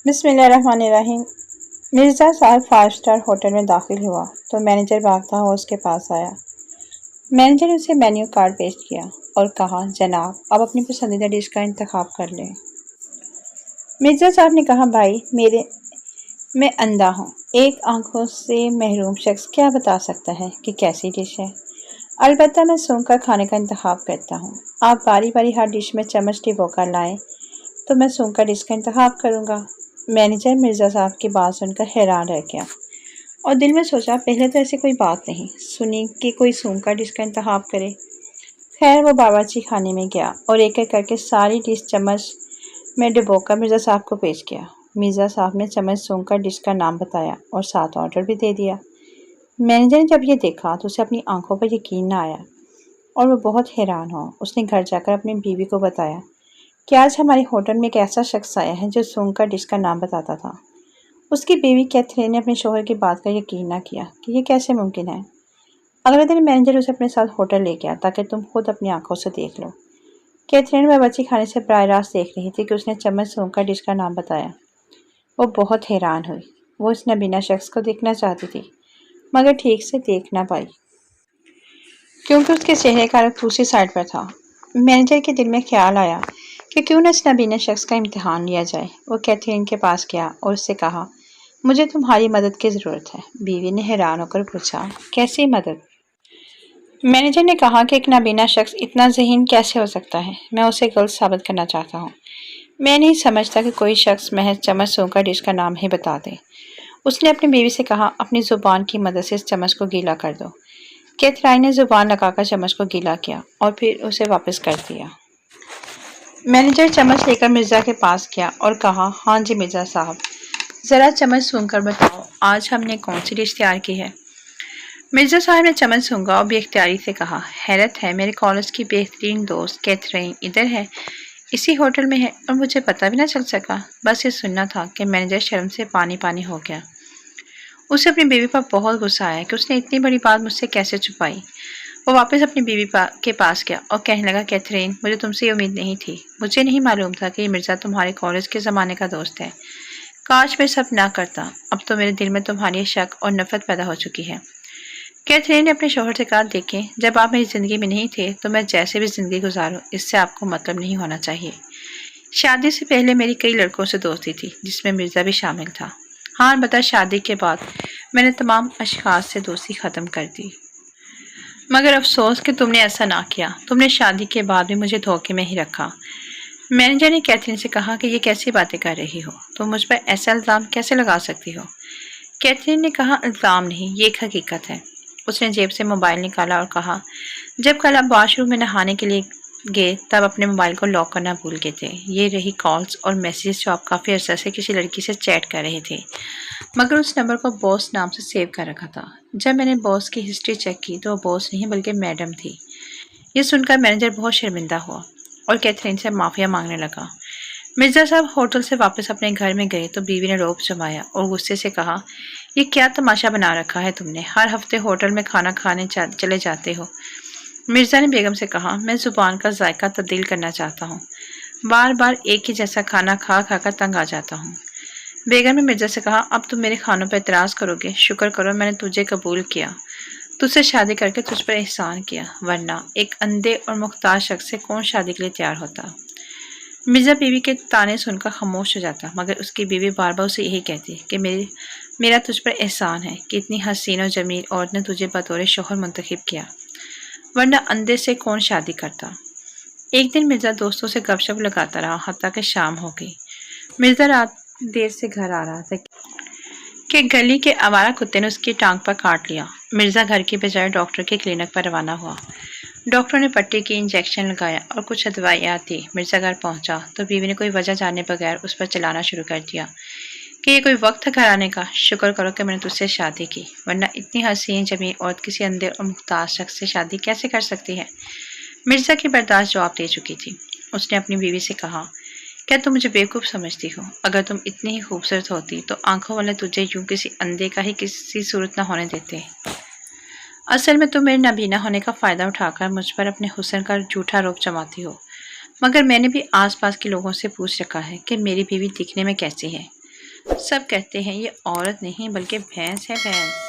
بسم اللہ الرحمن الرحیم۔ مرزا صاحب 5 اسٹار ہوٹل میں داخل ہوا تو مینیجر بھاگتا ہوا اس کے پاس آیا۔ مینیجر نے اسے مینیو کارڈ پیش کیا اور کہا، جناب آپ اپنی پسندیدہ ڈش کا انتخاب کر لیں۔ مرزا صاحب نے کہا، بھائی میں اندھا ہوں، ایک آنکھوں سے محروم شخص کیا بتا سکتا ہے کہ کیسی ڈش ہے؟ البتہ میں سونگھ کر کھانے کا انتخاب کرتا ہوں۔ آپ باری باری ہر ڈش میں چمچ ڈبو کر لائیں تو میں سونگھ کر ڈش کا انتخاب کروں گا۔ مینیجر مرزا صاحب کی بات سن کر حیران رہ گیا اور دل میں سوچا، پہلے تو ایسی کوئی بات نہیں سنی کہ کوئی سونگھ کر ڈش کا انتخاب کرے۔ خیر وہ باورچی خانے میں گیا اور ایک ایک کر کے ساری ڈش چمچ میں ڈبو کر مرزا صاحب کو پیش کیا۔ مرزا صاحب نے چمچ سونگھ کر ڈش کا نام بتایا اور ساتھ آرڈر بھی دے دیا۔ مینیجر نے جب یہ دیکھا تو اسے اپنی آنکھوں پر یقین نہ آیا اور وہ بہت حیران ہوا۔ اس نے گھر جا کر اپنی بیوی کو بتایا کہ آج ہمارے ہوٹل میں ایک ایسا شخص آیا ہے جو سونگھ کر ڈش کا نام بتاتا تھا۔ اس کی بیوی کیتھرین نے اپنے شوہر کی بات کا یقین نہ کیا کہ یہ کیسے ممکن ہے۔ اگلے دن مینیجر اسے اپنے ساتھ ہوٹل لے گیا تاکہ تم خود اپنی آنکھوں سے دیکھ لو۔ کیتھرین باورچی خانے سے براہ راست دیکھ رہی تھی کہ اس نے چمچ سونگھ کر ڈش کا نام بتایا۔ وہ بہت حیران ہوئی۔ وہ اس نابینا شخص کو دیکھنا چاہتی تھی مگر ٹھیک سے دیکھ نہ پائی کیونکہ اس کے چہرے کا رخ دوسری سائڈ پر تھا۔ مینیجر کے دل میں خیال آیا کہ کیوں نہ اس نابینا شخص کا امتحان لیا جائے۔ وہ کیتھرین کے پاس گیا اور اس سے کہا، مجھے تمہاری مدد کی ضرورت ہے۔ بیوی نے حیران ہو کر پوچھا، کیسی مدد؟ مینیجر نے کہا کہ ایک نابینا شخص اتنا ذہین کیسے ہو سکتا ہے؟ میں اسے غلط ثابت کرنا چاہتا ہوں۔ میں نہیں سمجھتا کہ کوئی شخص محض چمچ سونگھ کر ڈش کا نام ہی بتا دے۔ اس نے اپنی بیوی سے کہا، اپنی زبان کی مدد سے اس چمچ کو گیلا کر دو۔ کیتھرین نے زبان لگا کر چمچ کو گیلا کیا اور پھر اسے واپس کر دیا۔ مینیجر چمچ لے کر مرزا کے پاس گیا اور کہا، ہاں جی مرزا صاحب، ذرا چمچ سونگھ کر بتاؤ آج ہم نے کون سی ڈش تیار کی ہے؟ مرزا صاحب نے چمچ سونگھا اور بے اختیاری سے کہا، حیرت ہے، میرے کالج کی بہترین دوست کیتھرین ادھر ہے، اسی ہوٹل میں ہے اور مجھے پتہ بھی نہ چل سکا۔ بس یہ سننا تھا کہ مینیجر شرم سے پانی پانی ہو گیا۔ اسے اپنی بیوی پر بہت غصہ آیا کہ اس نے اتنی بڑی بات مجھ سے کیسے چھپائی۔ وہ واپس اپنی بیوی کے پاس گیا اور کہنے لگا، کیتھرین مجھے تم سے یہ امید نہیں تھی، مجھے نہیں معلوم تھا کہ یہ مرزا تمہارے کالج کے زمانے کا دوست ہے۔ کاش میں سب نہ کرتا، اب تو میرے دل میں تمہاری شک اور نفرت پیدا ہو چکی ہے۔ کیتھرین نے اپنے شوہر سے کہا، دیکھیں جب آپ میری زندگی میں نہیں تھے تو میں جیسے بھی زندگی گزاروں اس سے آپ کو مطلب نہیں ہونا چاہیے۔ شادی سے پہلے میری کئی لڑکوں سے دوستی تھی جس میں مرزا بھی شامل تھا۔ ہاں البتہ شادی کے بعد میں نے تمام اشخاص سے دوستی ختم کر دی۔ مگر افسوس کہ تم نے ایسا نہ کیا، تم نے شادی کے بعد بھی مجھے دھوکے میں ہی رکھا۔ مینیجر نے کیتھرین سے کہا کہ یہ کیسی باتیں کر رہی ہو، تم مجھ پر ایسا الزام کیسے لگا سکتی ہو؟ کیتھرین نے کہا، الزام نہیں، یہ ایک حقیقت ہے۔ اس نے جیب سے موبائل نکالا اور کہا، جب کل آپ واش روم میں نہانے کے لیے گئے تب اپنے موبائل کو لاک کرنا بھول گئے تھے۔ یہ رہی کالز اور میسیجز جو آپ کافی عرصہ سے کسی لڑکی سے چیٹ کر رہے تھے مگر اس نمبر کو باس نام سے سیو کر رکھا تھا۔ جب میں نے باس کی ہسٹری چیک کی تو وہ باس نہیں بلکہ میڈم تھی۔ یہ سن کر مینیجر بہت شرمندہ ہوا اور کیتھرین سے معافیا مانگنے لگا۔ مرزا صاحب ہوٹل سے واپس اپنے گھر میں گئے تو بیوی نے روب جمایا اور غصے سے کہا، یہ کیا تماشا بنا رکھا ہے تم نے، ہر ہفتے ہوٹل میں کھانا کھانے چلے جاتے ہو۔ مرزا نے بیگم سے کہا، میں زبان کا ذائقہ تبدیل کرنا چاہتا ہوں، بار بار ایک ہی جیسا کھانا کھا کھا کر تنگ آ جاتا ہوں۔ بیگم نے مرزا سے کہا، اب تم میرے کھانوں پر اعتراض کرو گے؟ شکر کرو میں نے تجھے قبول کیا، تجھ سے شادی کر کے تجھ پر احسان کیا، ورنہ ایک اندھے اور محتاج شخص سے کون شادی کے لیے تیار ہوتا؟ مرزا بیوی کے طعنے سن کر خاموش ہو جاتا مگر اس کی بیوی بار بار اسے یہی کہتی کہ میرا تجھ پر احسان ہے کہ اتنی حسین و جمیل عورت نے تجھے بطور شوہر منتخب کیا، ورنہ اندھے سے کون شادی کرتا۔ ایک دن مرزا دوستوں سے گپ شپ لگاتا رہا حتیٰ کہ شام ہو گئی۔ مرزا رات دیر سے گھر آ رہا تھا کہ گلی کے آوارہ کتے نے اس کی ٹانگ پر کاٹ لیا۔ مرزا گھر کی بجائے ڈاکٹر کے کلینک پر روانہ ہوا۔ ڈاکٹر نے پٹی کی، انجیکشن لگایا اور کچھ ادویات دی۔ مرزا گھر پہنچا تو بیوی نے کوئی وجہ جانے بغیر اس پر چلانا شروع کر دیا کہ یہ کوئی وقت تھا گھر آنے کا، شکر کرو کہ میں نے تجھ سے شادی کی، ورنہ اتنی حسین جمیل عورت کسی اندھے اور محتاج شخص سے شادی کیسے کر سکتی ہے؟ مرزا کی برداشت جواب دے چکی تھی۔ اس نے اپنی بیوی سے کہا، کیا تم مجھے بیوقوف سمجھتی ہو؟ اگر تم اتنی ہی خوبصورت ہوتی تو آنکھوں والے تجھے یوں کسی اندھے کا ہی کسی صورت نہ ہونے دیتے۔ اصل میں تم میرے نابینا ہونے کا فائدہ اٹھا کر مجھ پر اپنے حسن کا جھوٹا روپ جماتی ہو، مگر میں نے بھی آس پاس کے لوگوں سے پوچھ رکھا ہے کہ میری بیوی دکھنے میں کیسی ہے۔ سب کہتے ہیں یہ عورت نہیں بلکہ بھینس ہے، بھینس۔